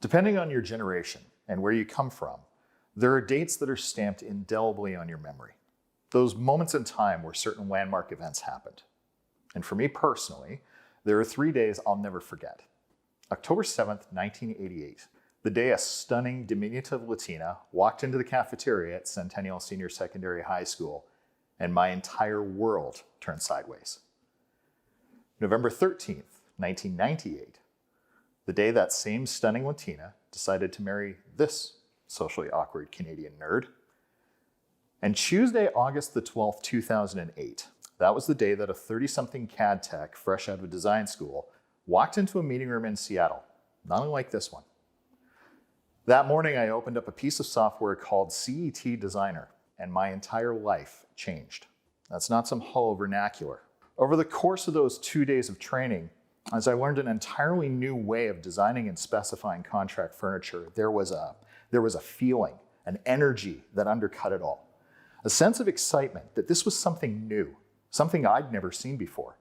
Depending on your generation and where you come from, there are dates that are stamped indelibly on your memory. Those moments in time where certain landmark events happened. And for me personally, there are 3 days I'll never forget. October 7th, 1988, the day a stunning, diminutive Latina walked into the cafeteria at Centennial Senior Secondary High School, and my entire world turned sideways. November 13th, 1998, the day that same stunning Latina decided to marry this socially awkward Canadian nerd. And Tuesday, August the 12th, 2008, that was the day that a 30-something CAD tech fresh out of design school walked into a meeting room in Seattle, not unlike this one. That morning, I opened up a piece of software called CET Designer, and my entire life changed. That's not some hollow vernacular. Over the course of those 2 days of training, as I learned an entirely new way of designing and specifying contract furniture, there was a feeling, an energy that undercut it all. A sense of excitement that this was something new, something I'd never seen before.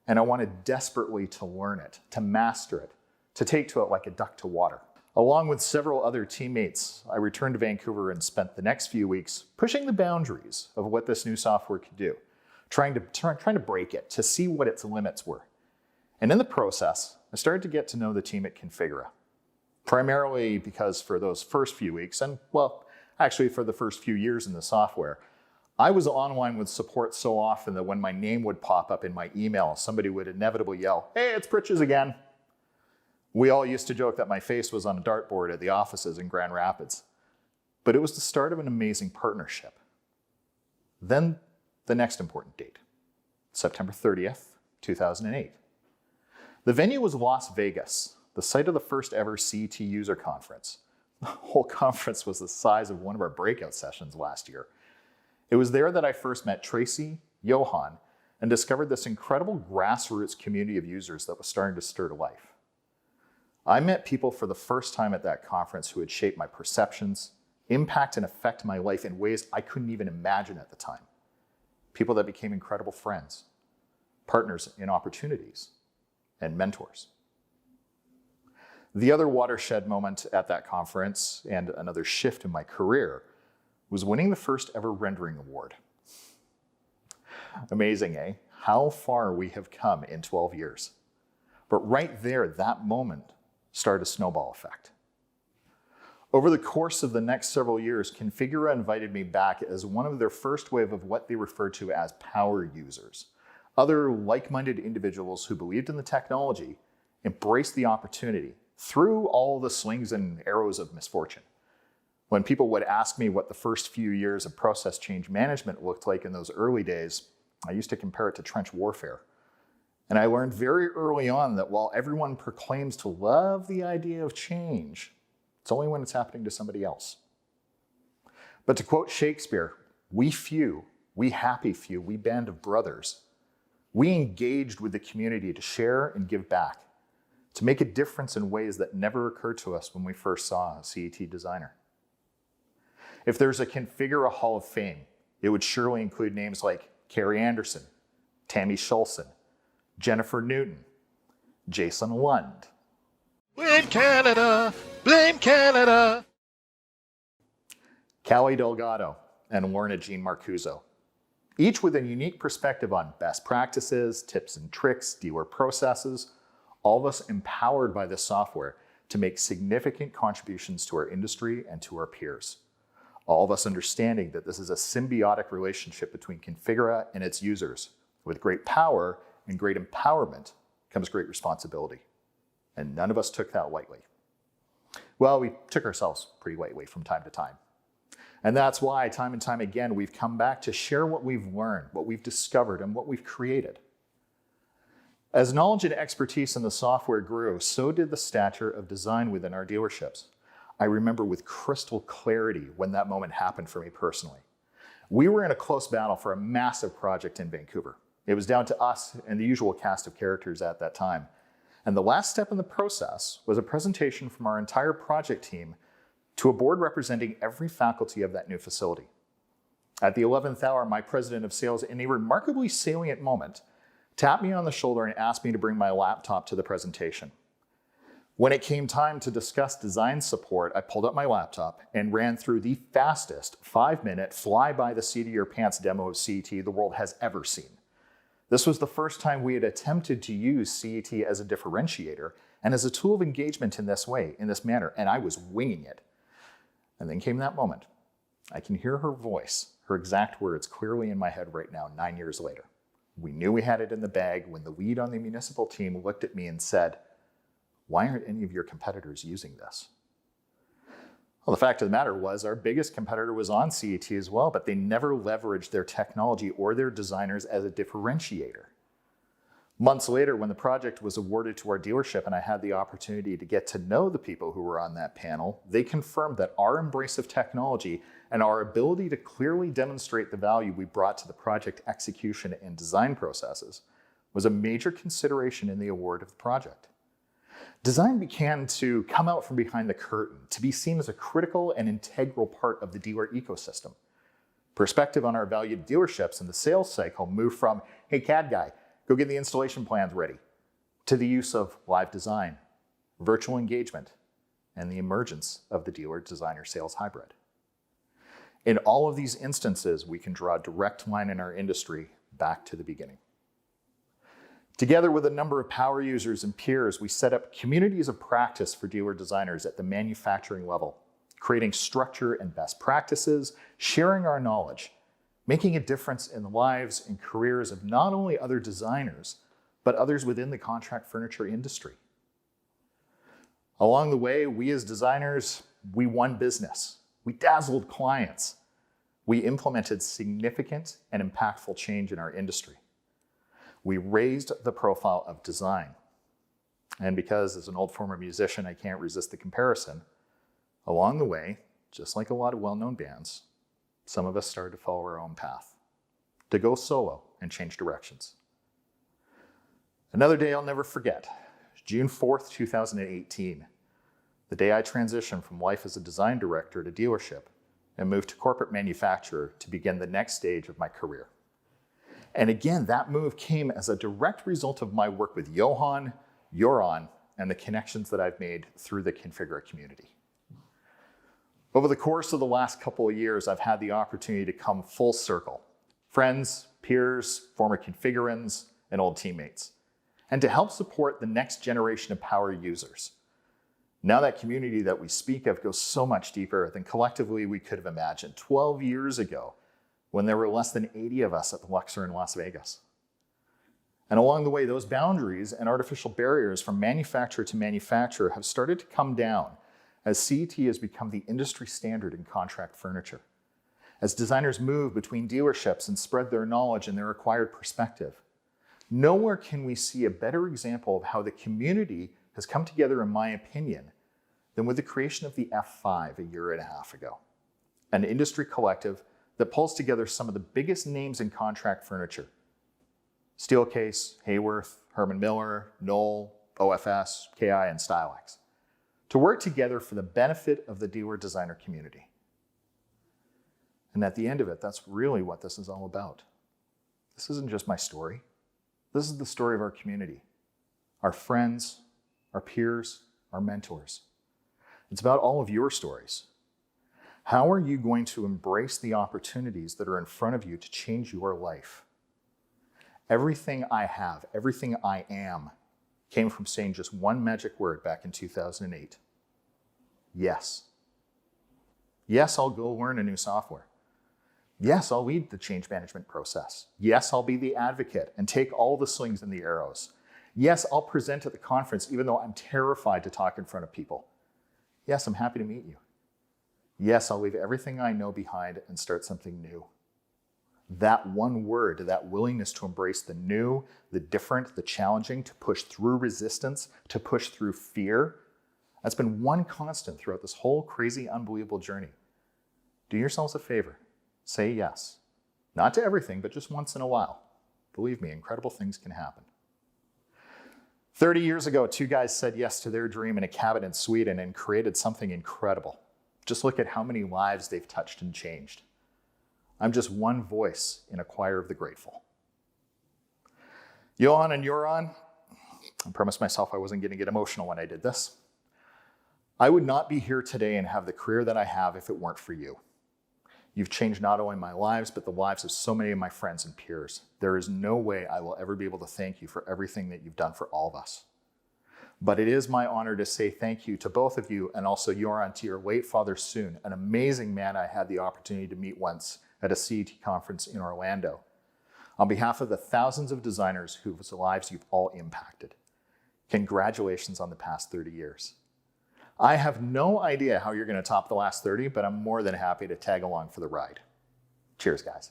And I wanted desperately to learn it, to master it, to take to it like a duck to water. Along with several other teammates, I returned to Vancouver and spent the next few weeks pushing the boundaries of what this new software could do, trying to break it, to see what its limits were. And in the process, I started to get to know the team at Configura. Primarily because for those first few weeks, and well, actually for the first few years in the software, I was online with support so often that when my name would pop up in my email, somebody would inevitably yell, "Hey, it's Pritch's again." We all used to joke that my face was on a dartboard at the offices in Grand Rapids. But it was the start of an amazing partnership. Then the next important date, September 30th, 2008. The venue was Las Vegas, the site of the first ever CET user conference. The whole conference was the size of one of our breakout sessions last year. It was there that I first met Tracy, Johan, and discovered this incredible grassroots community of users that was starting to stir to life. I met people for the first time at that conference who had shaped my perceptions, impact and affect my life in ways I couldn't even imagine at the time. People that became incredible friends, partners in opportunities, and mentors. The other watershed moment at that conference, and another shift in my career, was winning the first ever rendering award. Amazing, eh? How far we have come in 12 years. But right there, that moment started a snowball effect. Over the course of the next several years, Configura invited me back as one of their first wave of what they referred to as power users. Other like-minded individuals who believed in the technology, embraced the opportunity through all the slings and arrows of misfortune. When people would ask me what the first few years of process change management looked like in those early days, I used to compare it to trench warfare. And I learned very early on that while everyone proclaims to love the idea of change, it's only when it's happening to somebody else. But to quote Shakespeare, we few, we happy few, we band of brothers, we engaged with the community to share and give back, to make a difference in ways that never occurred to us when we first saw a CET designer. If there's a Configura Hall of Fame, it would surely include names like Carrie Anderson, Tammy Schulson, Jennifer Newton, Jason Lund. Blame Canada! Blame Canada! Callie Delgado and Lorna Jean Marcuso. Each with a unique perspective on best practices, tips and tricks, dealer processes, all of us empowered by this software to make significant contributions to our industry and to our peers. All of us understanding that this is a symbiotic relationship between Configura and its users. With great power and great empowerment comes great responsibility. And none of us took that lightly. Well, we took ourselves pretty lightly from time to time. And that's why time and time again, we've come back to share what we've learned, what we've discovered, and what we've created. As knowledge and expertise in the software grew, so did the stature of design within our dealerships. I remember with crystal clarity when that moment happened for me personally. We were in a close battle for a massive project in Vancouver. It was down to us and the usual cast of characters at that time. And the last step in the process was a presentation from our entire project team to a board representing every faculty of that new facility. At the 11th hour, my president of sales, in a remarkably salient moment, tapped me on the shoulder and asked me to bring my laptop to the presentation. When it came time to discuss design support, I pulled up my laptop and ran through the fastest 5-minute fly-by-the-seat-of-your-pants demo of CET the world has ever seen. This was the first time we had attempted to use CET as a differentiator and as a tool of engagement in this way, in this manner, and I was winging it. And then came that moment. I can hear her voice, her exact words clearly in my head right now, 9 years later. We knew we had it in the bag when the lead on the municipal team looked at me and said, "Why aren't any of your competitors using this?" Well, the fact of the matter was our biggest competitor was on CET as well, but they never leveraged their technology or their designers as a differentiator. Months later, when the project was awarded to our dealership and I had the opportunity to get to know the people who were on that panel, they confirmed that our embrace of technology and our ability to clearly demonstrate the value we brought to the project execution and design processes was a major consideration in the award of the project. Design began to come out from behind the curtain, to be seen as a critical and integral part of the dealer ecosystem. Perspective on our valued dealerships and the sales cycle moved from, "Hey, CAD guy, go get the installation plans ready," to the use of live design, virtual engagement, and the emergence of the dealer-designer sales hybrid. In all of these instances, we can draw a direct line in our industry back to the beginning. Together with a number of power users and peers, we set up communities of practice for dealer designers at the manufacturing level, creating structure and best practices, sharing our knowledge, making a difference in the lives and careers of not only other designers, but others within the contract furniture industry. Along the way, we as designers, we won business. We dazzled clients. We implemented significant and impactful change in our industry. We raised the profile of design. And because as an old former musician, I can't resist the comparison, along the way, just like a lot of well-known bands, some of us started to follow our own path, to go solo and change directions. Another day I'll never forget, June 4th, 2018, the day I transitioned from life as a design director to dealership and moved to corporate manufacturer to begin the next stage of my career. And again, that move came as a direct result of my work with Johan, Joran, and the connections that I've made through the Configura community. Over the course of the last couple of years, I've had the opportunity to come full circle. Friends, peers, former Configurans, and old teammates, and to help support the next generation of power users. Now that community that we speak of goes so much deeper than collectively we could have imagined 12 years ago, when there were less than 80 of us at the Luxor in Las Vegas. And along the way, those boundaries and artificial barriers from manufacturer to manufacturer have started to come down as CET has become the industry standard in contract furniture. As designers move between dealerships and spread their knowledge and their acquired perspective. Nowhere can we see a better example of how the community has come together, in my opinion, than with the creation of the F5 a year and a half ago. An industry collective that pulls together some of the biggest names in contract furniture. Steelcase, Hayworth, Herman Miller, Knoll, OFS, KI, and Stylex, to work together for the benefit of the dealer designer community. And at the end of it, that's really what this is all about. This isn't just my story. This is the story of our community, our friends, our peers, our mentors. It's about all of your stories. How are you going to embrace the opportunities that are in front of you to change your life? Everything I have, everything I am, came from saying just one magic word back in 2008. Yes. Yes, I'll go learn a new software. Yes, I'll lead the change management process. Yes, I'll be the advocate and take all the slings and the arrows. Yes, I'll present at the conference even though I'm terrified to talk in front of people. Yes, I'm happy to meet you. Yes, I'll leave everything I know behind and start something new. That one word, that willingness to embrace the new, the different, the challenging, to push through resistance, to push through fear, that's been one constant throughout this whole crazy, unbelievable journey. Do yourselves a favor. Say yes. Not to everything, but just once in a while. Believe me, incredible things can happen. 30 years ago, two guys said yes to their dream in a cabin in Sweden and created something incredible. Just look at how many lives they've touched and changed. I'm just one voice in a choir of the grateful. Johan and Joran, I promised myself I wasn't going to get emotional when I did this. I would not be here today and have the career that I have if it weren't for you. You've changed not only my lives, but the lives of so many of my friends and peers. There is no way I will ever be able to thank you for everything that you've done for all of us. But it is my honor to say thank you to both of you, and also to your late father Soon, an amazing man I had the opportunity to meet once at a CET conference in Orlando. On behalf of the thousands of designers whose lives you've all impacted, congratulations on the past 30 years. I have no idea how you're going to top the last 30, but I'm more than happy to tag along for the ride. Cheers, guys.